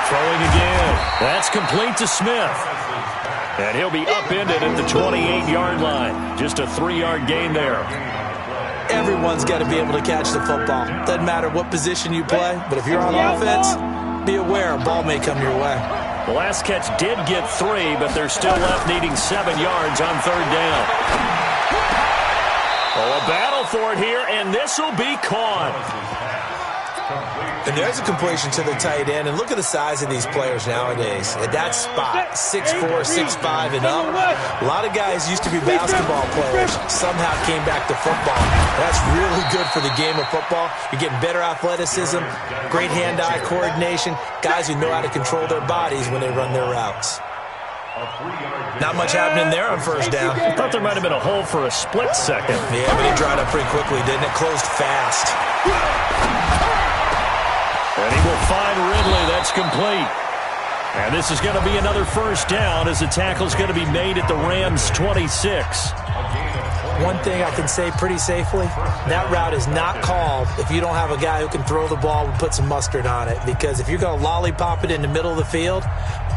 Throwing again. That's complete to Smith. And he'll be upended at the 28-yard line. Just a 3-yard gain there. Everyone's got to be able to catch the football. Doesn't matter what position you play, but if you're on offense, be aware a ball may come your way. The last catch did get 3, but they're still left needing 7 yards on 3rd down. Oh, a battle for it here, and this will be caught. And there's a completion to the tight end. And look at the size of these players nowadays. At that spot, 6'4", 6'5", and up. A lot of guys used to be basketball players. Somehow came back to football. That's really good for the game of football. You're getting better athleticism, great hand-eye coordination, guys who know how to control their bodies when they run their routes. Not much happening there on 1st down. I thought there might have been a hole for a split second. Yeah, but it dried up pretty quickly, didn't it? Closed fast. And he will find Ridley. That's complete. And this is going to be another 1st down as the tackle's going to be made at the Rams' 26. One thing I can say pretty safely, that route is not called if you don't have a guy who can throw the ball and put some mustard on it. Because if you're going to lollipop it in the middle of the field,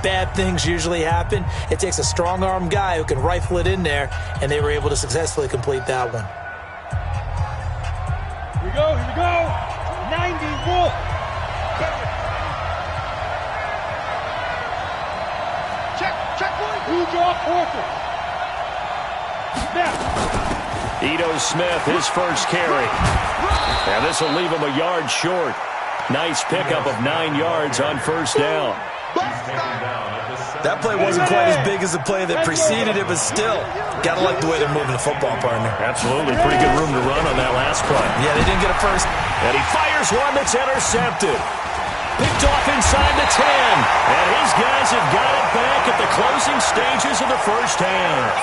bad things usually happen. It takes a strong-arm guy who can rifle it in there, and they were able to successfully complete that one. Here we go, 90 Wolf. Check, who draw Porter? Now. Ito Smith, his first carry. And this will leave him a yard short. Nice pickup of 9 yards on 1st down. That play wasn't quite as big as the play that preceded it, but still, got to like the way they're moving the football, partner. Absolutely. Pretty good room to run on that last play. Yeah, they didn't get a first. And he fires one that's intercepted. Picked off inside the 10. And his guys have got it back at the closing stages of the 1st half.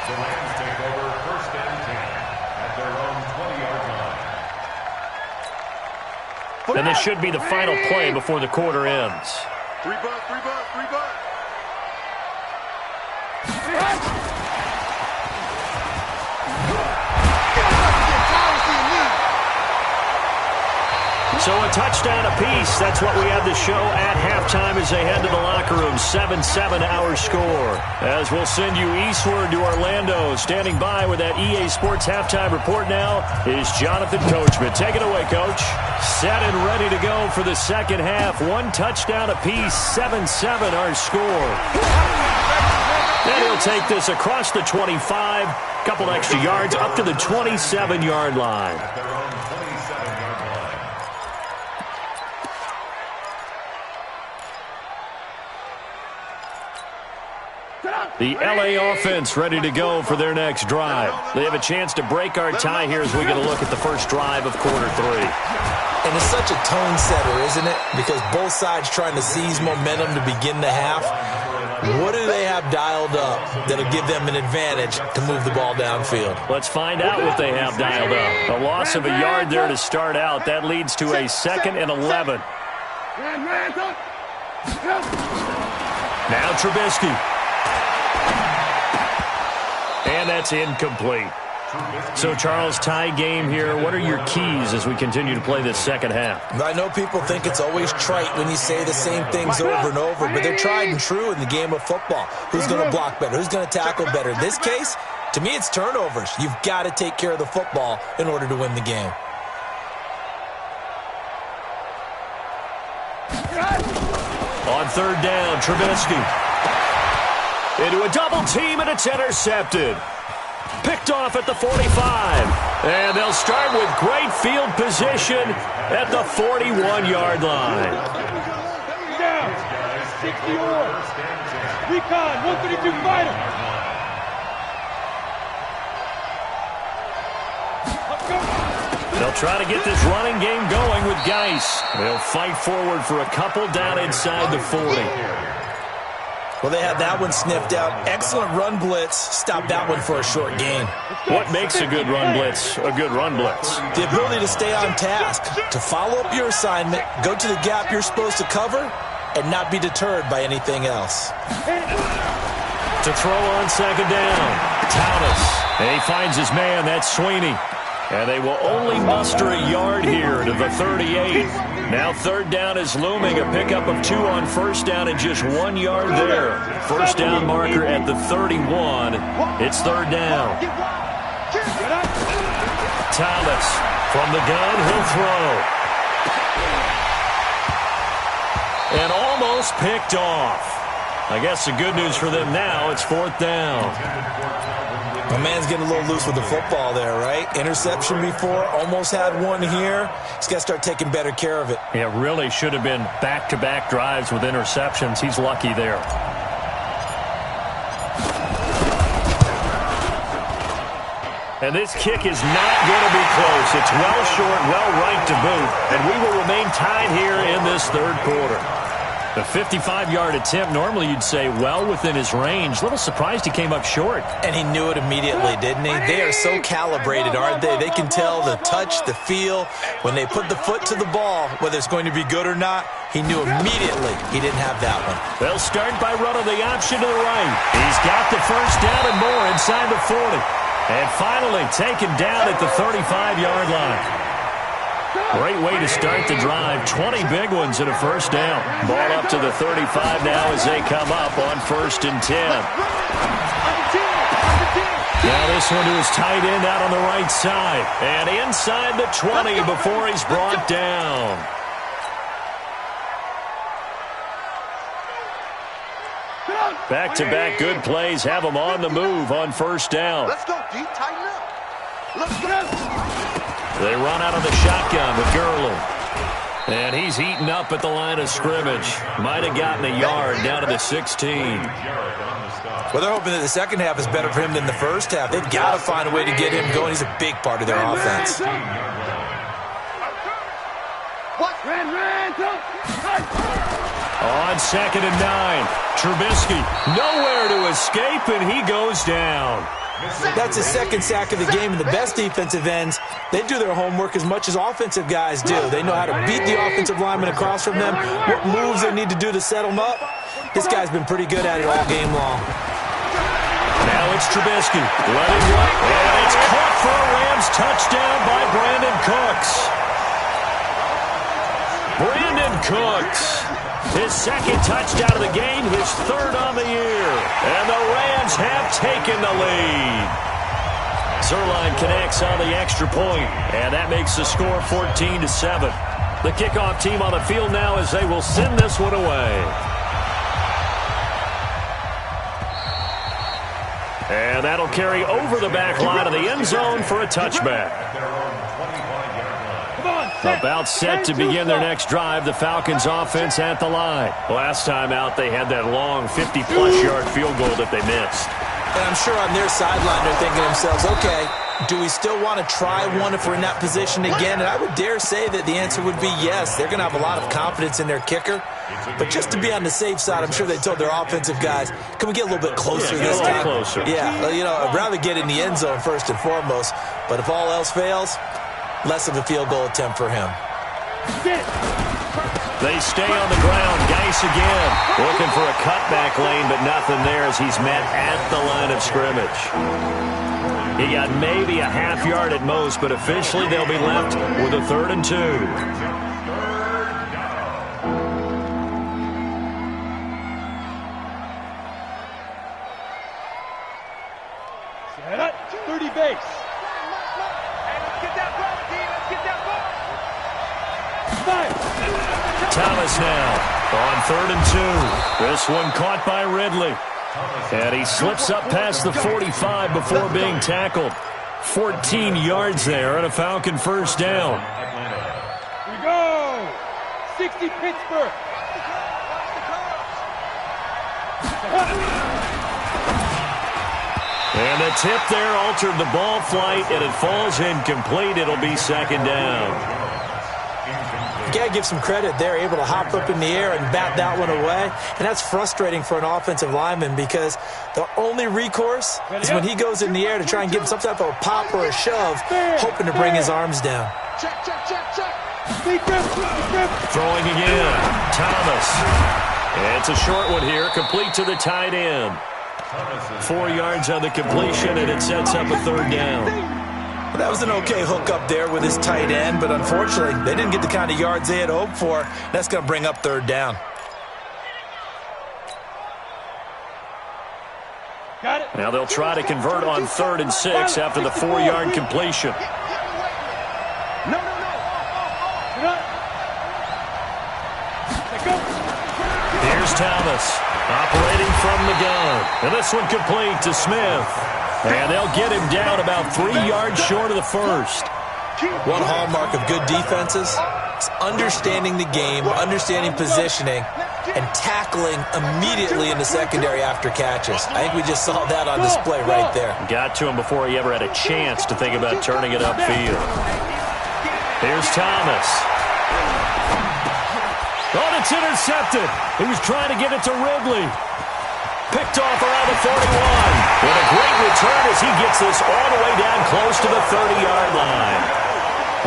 The Rams take over 1st and 10 at their own 20-yard line. And this should be the final play before the quarter ends. Free butt. So a touchdown apiece. That's what we have to show at halftime as they head to the locker room. 7-7 our score. As we'll send you eastward to Orlando. Standing by with that EA Sports halftime report now is Jonathan Coachman. Take it away, Coach. Set and ready to go for the 2nd half. 1 touchdown apiece. 7-7 our score. Then he'll take this across the 25. Couple extra yards up to the 27-yard line. The LA offense ready to go for their next drive. They have a chance to break our tie here as we get a look at the first drive of quarter 3. And it's such a tone setter, isn't it? Because both sides trying to seize momentum to begin the half. What do they have dialed up that'll give them an advantage to move the ball downfield? Let's find out what they have dialed up. A loss of a yard there to start out. That leads to a 2nd and 11. Now Trubisky. And that's incomplete. So, Charles, tie game here. What are your keys as we continue to play this 2nd half? I know people think it's always trite when you say the same things over and over, but they're tried and true in the game of football. Who's going to block better? Who's going to tackle better? In this case, to me, it's turnovers. You've got to take care of the football in order to win the game. On 3rd down, Trubisky. Into a double team, and it's intercepted. Picked off at the 45. And they'll start with great field position at the 41-yard line. Down. 60 or. Recon, 132 fighter. They'll try to get this running game going with Geis. They'll fight forward for a couple down inside the 40. Well, they had that one sniffed out. Excellent run blitz. Stopped that one for a short gain. What makes a good run blitz a good run blitz? The ability to stay on task, to follow up your assignment, go to the gap you're supposed to cover, and not be deterred by anything else. To throw on 2nd down, Thomas. And he finds his man. That's Sweeney. And they will only muster a yard here to the 38. Now third down is looming. A pickup of 2 on first down and just 1 yard there. First down marker at the 31. It's third down. Thomas from the gun. He'll throw. And almost picked off. I guess the good news for them now, it's fourth down. My man's getting a little loose with the football there, right? Interception before, almost had one here. He's got to start taking better care of it. Yeah, really should have been back-to-back drives with interceptions. He's lucky there. And this kick is not going to be close. It's well short, well right to boot. And we will remain tied here in this third quarter. The 55-yard attempt, normally you'd say well within his range. A little surprised he came up short. And he knew it immediately, didn't he? They are so calibrated, aren't they? They can tell the touch, the feel. When they put the foot to the ball, whether it's going to be good or not, he knew immediately he didn't have that one. They'll start by running the option to the right. He's got the first down and more inside the 40. And finally taken down at the 35-yard line. Great way to start the drive. 20 big ones and a first down. Ball up to the 35 now as they come up on 1st and 10. Now this one to his tight end out on the right side. And inside the 20 before he's brought down. Back-to-back good plays have him on the move on first down. Let's go, D. Tighten up. Let's go. They run out of the shotgun with Gurley. And he's eaten up at the line of scrimmage. Might have gotten a yard down to the 16. Well, they're hoping that the second half is better for him than the first half. They've got to find a way to get him going. He's a big part of their offense. On 2nd and 9, Trubisky nowhere to escape, and he goes down. That's his second sack of the game, and the best defensive ends, they do their homework as much as offensive guys do. They know how to beat the offensive lineman across from them, what moves they need to do to set them up. This guy's been pretty good at it all game long. Now it's Trubisky. Let him run, and it's caught for a Rams touchdown by Brandon Cooks. Brandon Cooks. His second touchdown of the game, his third on the year. And the Rams have taken the lead. Zerline connects on the extra point, and that makes the score 14-7. The kickoff team on the field now as they will send this one away. And that'll carry over the back line of the end zone for a touchback. About set to begin their next drive, the Falcons offense at the line. Last time out, they had that long 50-plus yard field goal that they missed. And I'm sure on their sideline they're thinking to themselves, okay, do we still want to try one if we're in that position again? And I would dare say that the answer would be yes. They're going to have a lot of confidence in their kicker. But just to be on the safe side, I'm sure they told their offensive guys, can we get a little bit closer this time? Closer. Yeah, you know, I'd rather get in the end zone first and foremost. But if all else fails, less of a field goal attempt for him. They stay on the ground. Geis again. Looking for a cutback lane, but nothing there as he's met at the line of scrimmage. He got maybe a half yard at most, but officially they'll be left with a 3rd and 2. Set up, 30 base. Thomas now on 3rd and 2. This one caught by Ridley. And he slips up past the 45 before being tackled. 14 yards there and a Falcon first down. Here we go. 60 Pittsburgh. And the tip there altered the ball flight, and it falls incomplete. It'll be 2nd down. You got to give some credit. They're able to hop up in the air and bat that one away. And that's frustrating for an offensive lineman because the only recourse is when he goes in the air to try and give some type of a pop or a shove, hoping to bring his arms down. Check. Throwing again. Thomas. It's a short one here, complete to the tight end. 4 yards on the completion, and it sets up a 3rd down. That was an okay hook up there with his tight end, but unfortunately, they didn't get the kind of yards they had hoped for. That's going to bring up third down. Got it. Now they'll try to convert on 3rd and 6 after the 4-yard completion. No. Here's Thomas, operating from the gun. And this one complete to Smith. And they'll get him down about 3 yards short of the first. One hallmark of good defenses is understanding the game, understanding positioning, and tackling immediately in the secondary after catches. I think we just saw that on display right there. Got to him before he ever had a chance to think about turning it upfield. Here's Thomas. Oh, it's intercepted. He was trying to get it to Ridley. Picked off around the 41. What a great return as he gets this all the way down close to the 30-yard line.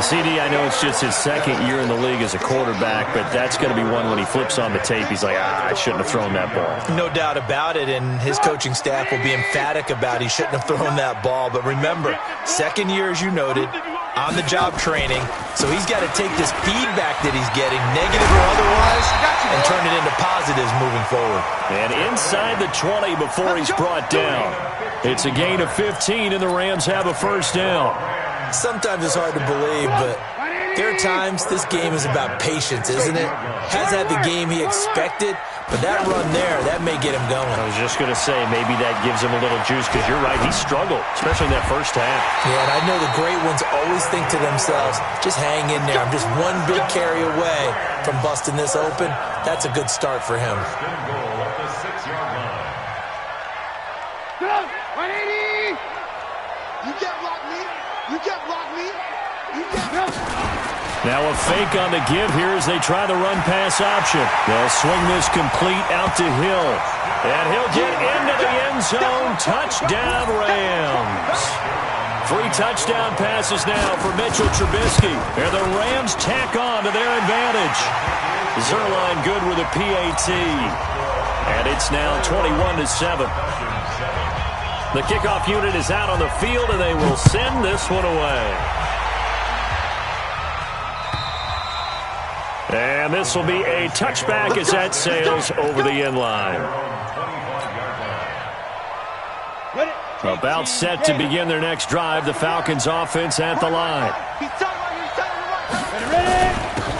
CD, I know it's just his 2nd year in the league as a quarterback, but that's going to be one when he flips on the tape. He's like, I shouldn't have thrown that ball. No doubt about it, and his coaching staff will be emphatic about he shouldn't have thrown that ball. But remember, 2nd year, as you noted, on-the-job training, so he's got to take this feedback that he's getting, negative or otherwise, and turn it into positives moving forward. And inside the 20 before he's brought down. It's a gain of 15, and the Rams have a first down. Sometimes it's hard to believe, but there are times this game is about patience, isn't it? Has had the game he expected, but that run there, that may get him going. I was just going to say, maybe that gives him a little juice, because you're right, he struggled, especially in that first half. Yeah, and I know the great ones always think to themselves, just hang in there. I'm just one big carry away from busting this open. That's a good start for him. Go! 180! You can't block me. You can't block me. You can't. Now a fake on the give here as they try the run-pass option. They'll swing this complete out to Hill. And he'll get into the end zone. Touchdown, Rams. 3 touchdown passes now for Mitchell Trubisky. And the Rams tack on to their advantage. Zerline good with a PAT. And it's now 21-7. The kickoff unit is out on the field, and they will send this one away. And this will be a touchback as that sails over the end line. About set to begin their next drive, the Falcons offense at the line.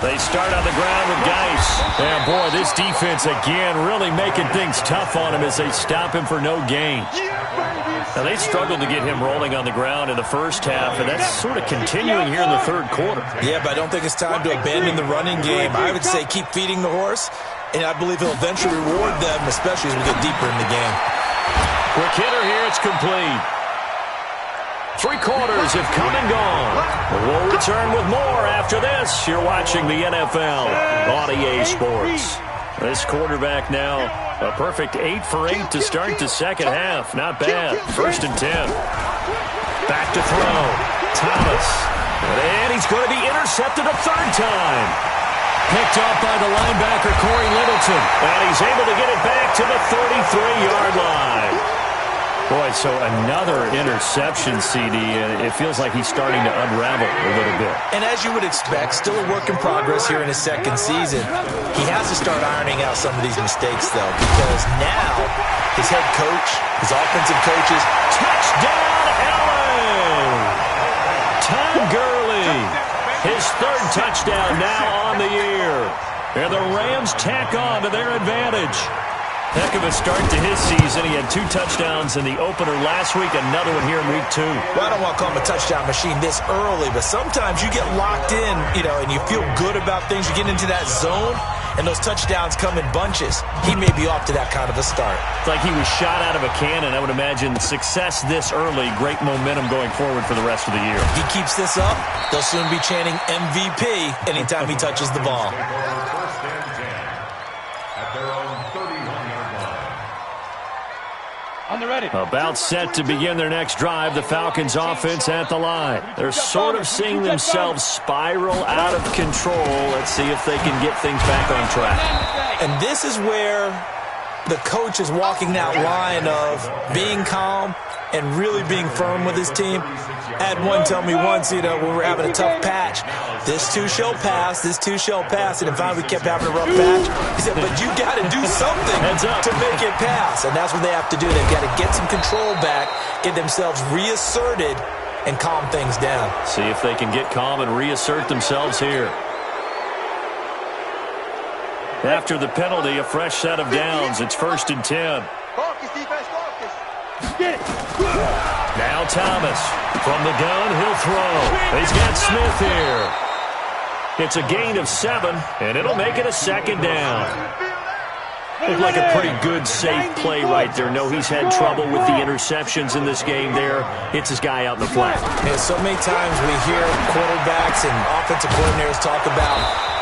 They start on the ground with Geis. And boy, this defense again really making things tough on him as they stop him for no gain. Now, they struggled to get him rolling on the ground in the first half, and that's sort of continuing here in the 3rd quarter. Yeah, but I don't think it's time to abandon the running game. I would say keep feeding the horse, and I believe he'll eventually reward them, especially as we get deeper in the game. Quick hitter here, it's complete. 3 quarters have come and gone. We'll return with more after this. You're watching the NFL on EA Sports. This quarterback now a perfect 8 for 8 to start the second half. Not bad. 1st and 10. Back to throw. Thomas. And he's going to be intercepted a 3rd time. Picked off by the linebacker, Corey Littleton. And he's able to get it back to the 33-yard line. Boy, so another interception, CD, and it feels like he's starting to unravel a little bit. And as you would expect, still a work in progress here in his 2nd season. He has to start ironing out some of these mistakes, though, because now his head coach, his offensive coaches, touchdown, LA! Todd Gurley, his 3rd touchdown now on the year. And the Rams tack on to their advantage. Heck of a start to his season. He had 2 touchdowns in the opener last week, another one here in week 2. Well, I don't want to call him a touchdown machine this early, but sometimes you get locked in, and you feel good about things. You get into that zone, and those touchdowns come in bunches. He may be off to that kind of a start. It's like he was shot out of a cannon. I would imagine success this early, great momentum going forward for the rest of the year. If he keeps this up, they'll soon be chanting MVP anytime he touches the ball. On the ready. About set to begin their next drive, the Falcons offense at the line. They're sort of seeing themselves spiral out of control. Let's see if they can get things back on track. And this is where the coach is walking that line of being calm and really being firm with his team. I had one tell me once, when we were having a tough patch, this too shall pass, this too shall pass. And finally we kept having a rough patch. He said, but you got to do something to make it pass. And that's what they have to do. They've got to get some control back, get themselves reasserted, and calm things down. See if they can get calm and reassert themselves here. After the penalty, a fresh set of downs. It's 1st and 10. Focus, defense, focus. Get it. Now Thomas. From the gun, he'll throw. He's got Smith here. It's a gain of 7, and it'll make it a 2nd down. Looked like a pretty good, safe play right there. No, he's had trouble with the interceptions in this game there. Hits his guy out in the flat. Yeah, so many times we hear quarterbacks and offensive coordinators talk about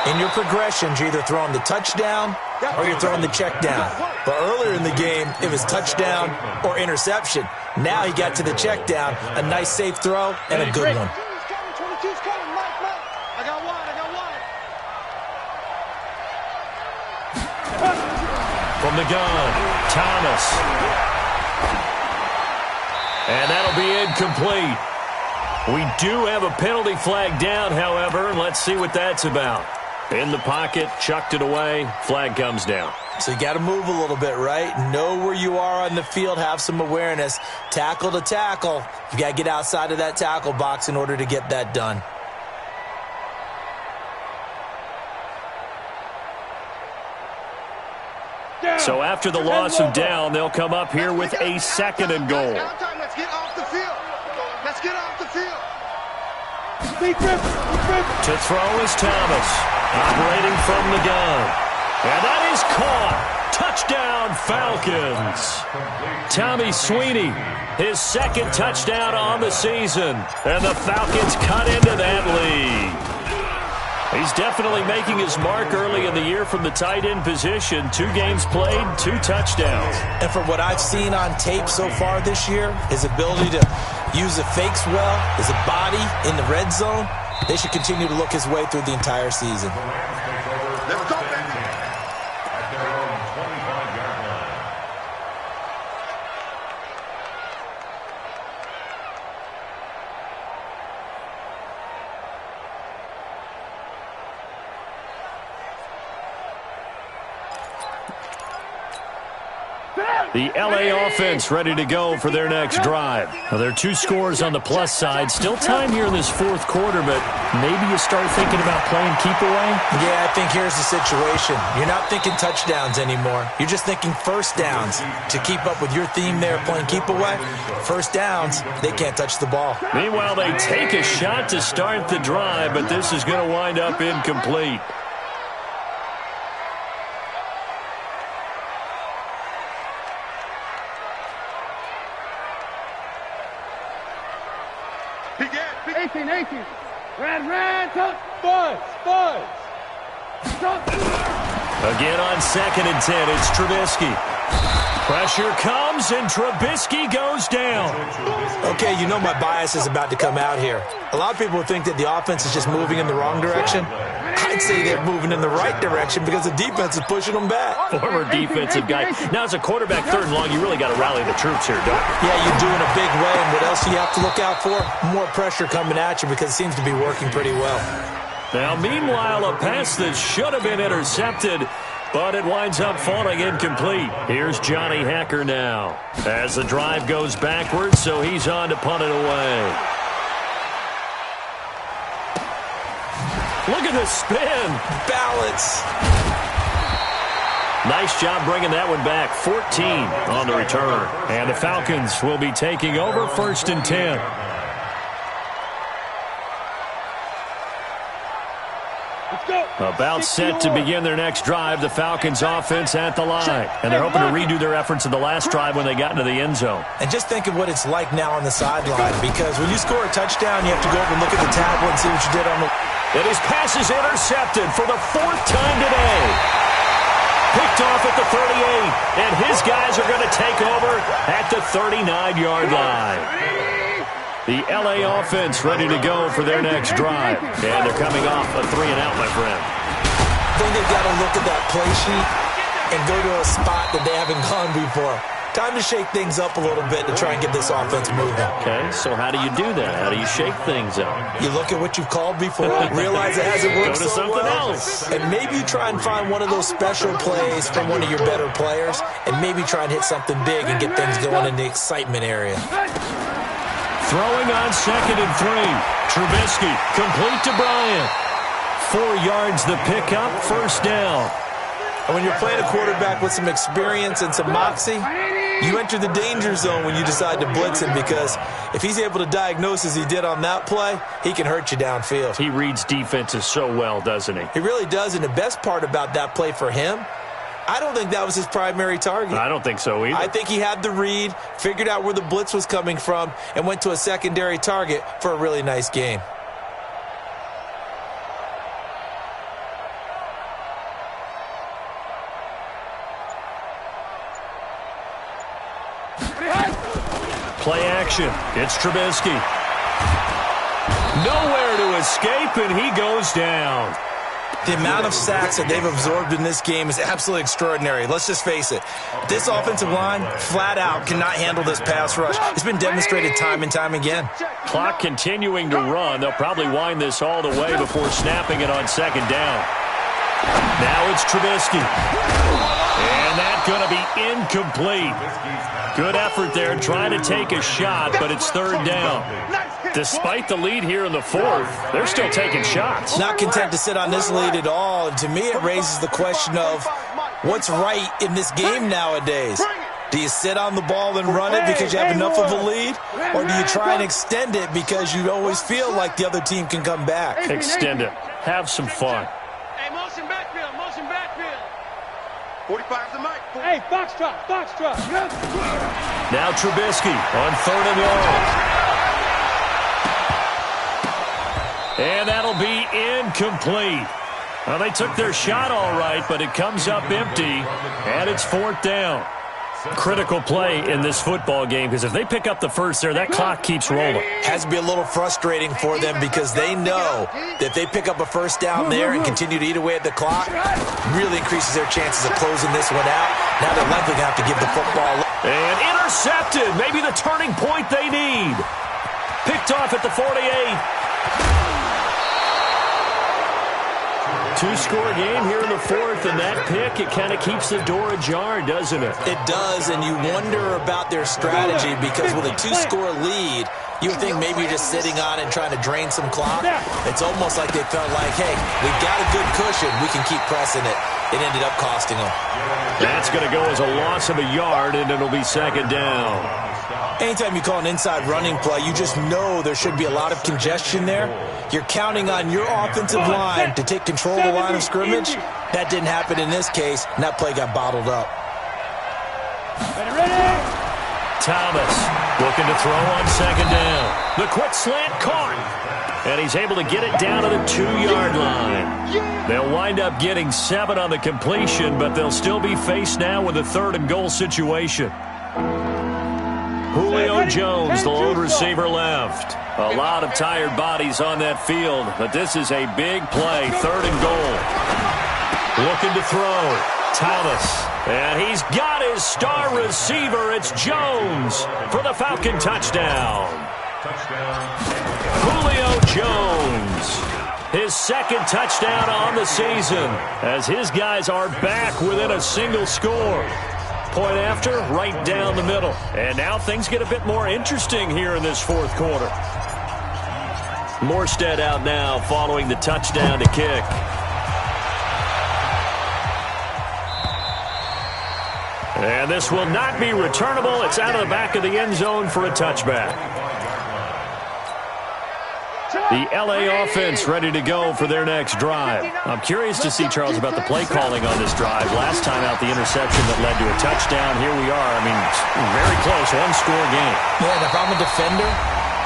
in your progressions, you're either throwing the touchdown or you're throwing the check down. But earlier in the game, it was touchdown or interception. Now he got to the check down, a nice safe throw, and a good one. 22's coming, Mike. I got one. From the gun, Thomas. And that'll be incomplete. We do have a penalty flag down, however, and let's see what that's about. In the pocket, chucked it away, flag comes down. So you got to move a little bit, right? Know where you are on the field, have some awareness. Tackle to tackle. You got to get outside of that tackle box in order to get that done. So after the loss of down, they'll come up here with a 2nd and goal. Let's get off the field. Let's get off the field. To throw is Thomas, operating from the gun. And that is caught. Touchdown, Falcons. Tommy Sweeney, his 2nd touchdown on the season. And the Falcons cut into that lead. He's definitely making his mark early in the year from the tight end position. 2 games played, 2 touchdowns. And from what I've seen on tape so far this year, his ability to use the fakes well, his body in the red zone, they should continue to look his way through the entire season. Let's go, baby. At their own 25-yard line. The LA offense ready to go for their next drive. Well, there are 2 scores on the plus side. Still time here in this 4th quarter, but maybe you start thinking about playing keep away? Yeah, I think here's the situation. You're not thinking touchdowns anymore. You're just thinking first downs. To keep up with your theme there, playing keep away, first downs, they can't touch the ball. Meanwhile, they take a shot to start the drive, but this is going to wind up incomplete. Again on 2nd and 10, it's Trubisky. Pressure comes, and Trubisky goes down. Okay, you know my bias is about to come out here. A lot of people think that the offense is just moving in the wrong direction. I'd say they're moving in the right direction because the defense is pushing them back. Former defensive guy. Now, as a quarterback, 3rd and long, you really got to rally the troops here, don't you? Yeah, you're doing a big way, and what else do you have to look out for? More pressure coming at you because it seems to be working pretty well. Now, meanwhile, a pass that should have been intercepted, but it winds up falling incomplete. Here's Johnny Hacker now as the drive goes backwards, so he's on to punt it away. Look at the spin. Balance. Nice job bringing that one back. 14 on the return. And the Falcons will be taking over 1st and 10. About set to begin their next drive, the Falcons offense at the line. And they're hoping to redo their efforts in the last drive when they got into the end zone. And just think of what it's like now on the sideline, because when you score a touchdown, you have to go over and look at the tablet and see what you did on the... And his pass is intercepted for the 4th time today. Picked off at the 38, and his guys are going to take over at the 39-yard line. The LA offense ready to go for their next drive. And they're coming off a 3-and-out, my friend. I think they've got to look at that play sheet and go to a spot that they haven't gone before. Time to shake things up a little bit to try and get this offense moving. Okay, so how do you do that? How do you shake things up? You look at what you've called before, realize it hasn't worked Go to so something well, else. and maybe you try and find one of those special plays from one of your better players, and maybe try and hit something big and get things going in the excitement area. Throwing on 2nd and 3. Trubisky, complete to Bryant. 4 yards the pickup, first down. And when you're playing a quarterback with some experience and some moxie, you enter the danger zone when you decide to blitz him, because if he's able to diagnose as he did on that play, he can hurt you downfield. He reads defenses so well, doesn't he? He really does, and the best part about that play for him, I don't think that was his primary target. I don't think so either. I think he had the read, figured out where the blitz was coming from, and went to a secondary target for a really nice game. Play action. It's Trubisky. Nowhere to escape, and he goes down. The amount of sacks that they've absorbed in this game is absolutely extraordinary. Let's just face it. This offensive line, flat out, cannot handle this pass rush. It's been demonstrated time and time again. Clock continuing to run. They'll probably wind this all the way before snapping it on 2nd down. Now it's Trubisky. And that's going to be incomplete. Good effort there trying to take a shot, but it's 3rd down. Despite the lead here in the 4th, they're still taking shots. Not content to sit on this lead at all. And to me, it raises the question of what's right in this game nowadays. Do you sit on the ball and run it because you have enough of a lead? Or do you try and extend it because you always feel like the other team can come back? Extend it. Have some fun. Hey, motion backfield, motion backfield. 45's the mic. Hey, box drop, box drop. Now Trubisky on 3rd and long. And that'll be incomplete. Well, they took their shot all right, but it comes up empty, and it's 4th down. Critical play in this football game, because if they pick up the first there, that clock keeps rolling. Has to be a little frustrating for them, because they know that if they pick up a first down there and continue to eat away at the clock, really increases their chances of closing this one out. Now they're likely going to have to give the football. And intercepted. Maybe the turning point they need. Picked off at the 48. Two-score game here in the 4th, and that pick, it kind of keeps the door ajar, doesn't it? It does, and you wonder about their strategy, because with a 2-score lead, you would think maybe you're just sitting on it and trying to drain some clock. It's almost like they felt like, hey, we've got a good cushion. We can keep pressing it. It ended up costing them. That's going to go as a loss of a yard, and it'll be 2nd down. Anytime you call an inside running play, you just know there should be a lot of congestion there. You're counting on your offensive line to take control of the line of scrimmage. That didn't happen in this case, and that play got bottled up. Thomas looking to throw on 2nd down. The quick slant caught, and he's able to get it down to the 2-yard line. They'll wind up getting 7 on the completion, but they'll still be faced now with a 3rd and goal situation. Julio Jones, the lone receiver left. A lot of tired bodies on that field, but this is a big play, 3rd and goal. Looking to throw, Thomas. And he's got his star receiver. It's Jones for the Falcon touchdown. Julio Jones, his 2nd touchdown on the season, as his guys are back within a single score. Point after, right down the middle. And now things get a bit more interesting here in this 4th quarter. Morstead out now following the touchdown to kick. And this will not be returnable. It's out of the back of the end zone for a touchback. The LA offense ready to go for their next drive. I'm curious to see, Charles, about the play calling on this drive. Last time out, the interception that led to a touchdown. Here we are. I mean, very close, 1-score game. Yeah, and if I'm a defender,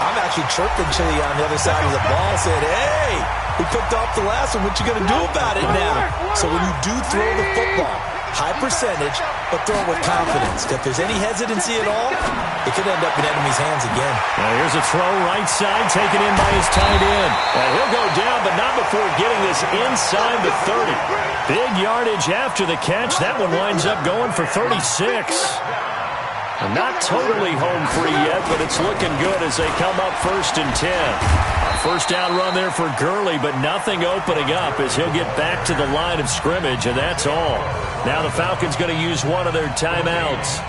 I'm actually chirping to you on the other side of the ball, saying, hey, we picked off the last one. What you going to do about it now? So when you do throw the football, high percentage, but throw it with confidence. If there's any hesitancy at all, it could end up in enemy's hands again. Now here's a throw right side, taken in by his tight end. And he'll go down, but not before getting this inside the 30. Big yardage after the catch. That one winds up going for 36. And not totally home free yet, but it's looking good as they come up 1st and 10. A first down run there for Gurley, but nothing opening up as he'll get back to the line of scrimmage, and that's all. Now the Falcons going to use one of their timeouts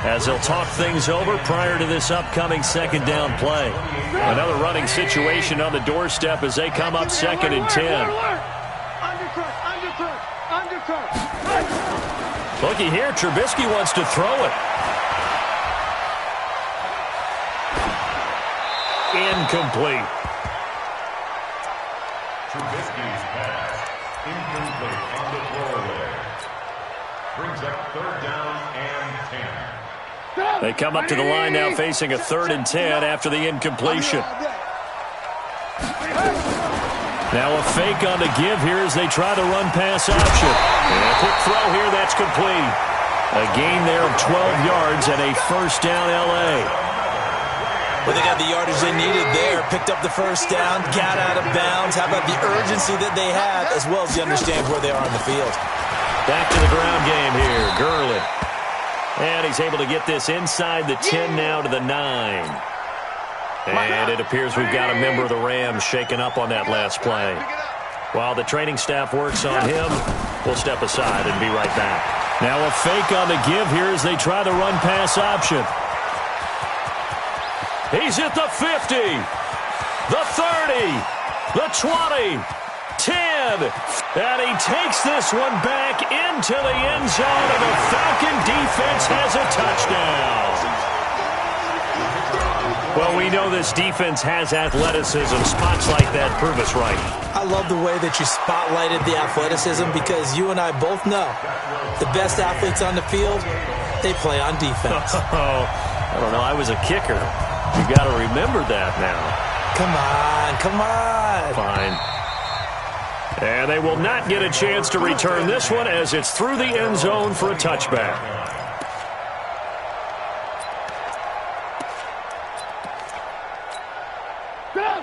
as they'll talk things over prior to this upcoming second down play. Another running situation on the doorstep as they come up 2nd and 10. Looky here, Trubisky wants to throw it. Incomplete. Trubisky's pass. Incomplete on the throwaway. Brings up 3rd down and 10. They come up to the line now facing a 3rd and 10 after the incompletion. Now a fake on the give here as they try the run-pass option. And a quick throw here, that's complete. A gain there of 12 yards and a first down L.A. Well, they got the yardage they needed there, picked up the first down, got out of bounds. How about the urgency that they have, as well as you understand where they are on the field. Back to the ground game here, Gurley. And he's able to get this inside the 10 now to the 9. And it appears we've got a member of the Rams shaken up on that last play. While the training staff works on him, we'll step aside and be right back. Now a fake on the give here as they try the run-pass option. He's at the 50, the 30, the 20, 10, and he takes this one back into the end zone, and the Falcon defense has a touchdown. Well, we know this defense has athleticism. Spots like that prove us right. I love the way that you spotlighted the athleticism because you and I both know the best athletes on the field, they play on defense. I don't know. I was a kicker. You got to remember that now. Come on. Fine. And they will not get a chance to return this one as it's through the end zone for a touchback.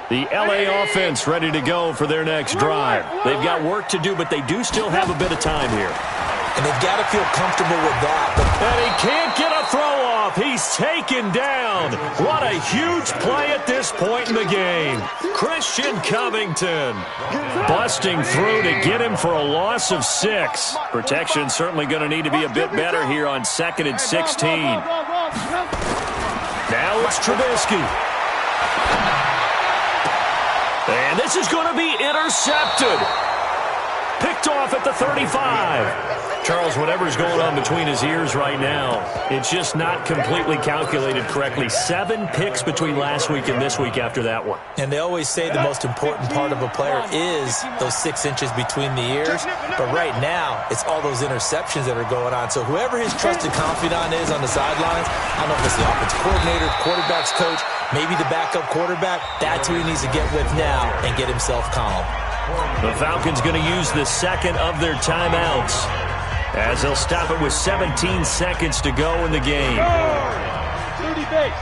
The L.A. offense ready to go for their next drive. They've got work to do, but they do still have a bit of time here. And they've got to feel comfortable with that. And he can't get a throw off. He's taken down. What a huge play at this point in the game. Christian Covington busting through to get him for a loss of 6. Protection certainly going to need to be a bit better here on 2nd and 16. Now it's Trubisky. And this is going to be intercepted. Picked off at the 35. Charles, whatever's going on between his ears right now, it's just not completely calculated correctly. 7 picks between last week and this week after that one. And they always say the most important part of a player is those 6 inches between the ears. But right now, it's all those interceptions that are going on. So whoever his trusted confidant is on the sidelines, I don't know if it's the offensive coordinator, quarterback's coach, maybe the backup quarterback, that's who he needs to get with now and get himself calm. The Falcons going to use the second of their timeouts as they'll stop it with 17 seconds to go in the game. Dirty base.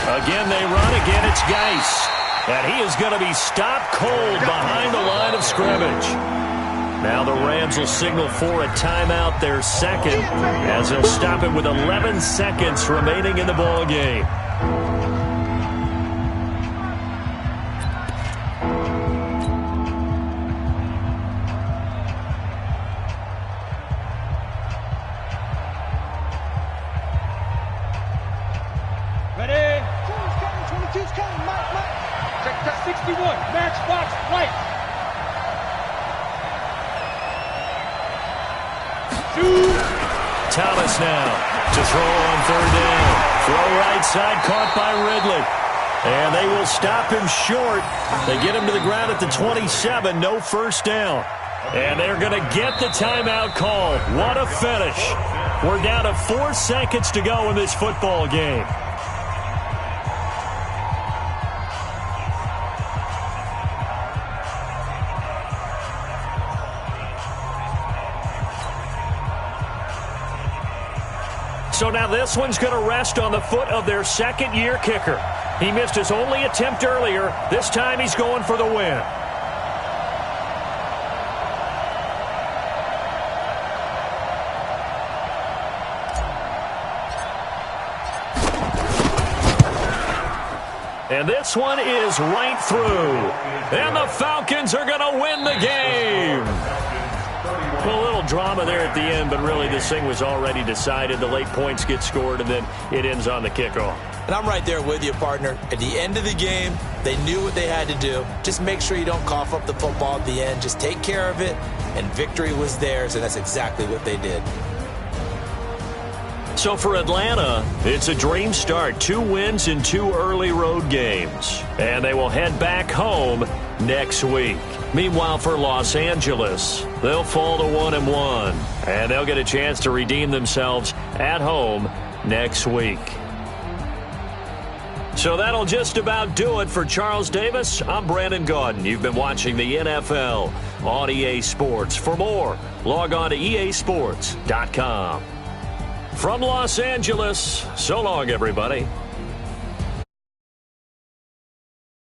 Again, they run. Again, it's Geis. And he is going to be stopped cold behind the line of scrimmage. Now the Rams will signal for a timeout, their second, as they'll stop it with 11 seconds remaining in the ball game. Ready? 22's coming, Mike. Check 61, matchbox right. Thomas now to throw on 3rd down. Throw right side, caught by Ridley. And they will stop him short. They get him to the ground at the 27, no first down. And they're going to get the timeout called. What a finish. We're down to 4 seconds to go in this football game. So now this one's going to rest on the foot of their second-year kicker. He missed his only attempt earlier. This time he's going for the win. And this one is right through. And the Falcons are going to win the game. Well, a little drama there at the end, but really this thing was already decided. The late points get scored, and then it ends on the kickoff. And I'm right there with you, partner. At the end of the game, they knew what they had to do. Just make sure you don't cough up the football at the end. Just take care of it, and victory was theirs, and that's exactly what they did. So for Atlanta, it's a dream start. 2 wins in 2 early road games. And they will head back home next week. Meanwhile, for Los Angeles, they'll fall to 1-1. And they'll get a chance to redeem themselves at home next week. So that'll just about do it for Charles Davis. I'm Brandon Gaudin. You've been watching the NFL on EA Sports. For more, log on to easports.com. From Los Angeles, so long, everybody.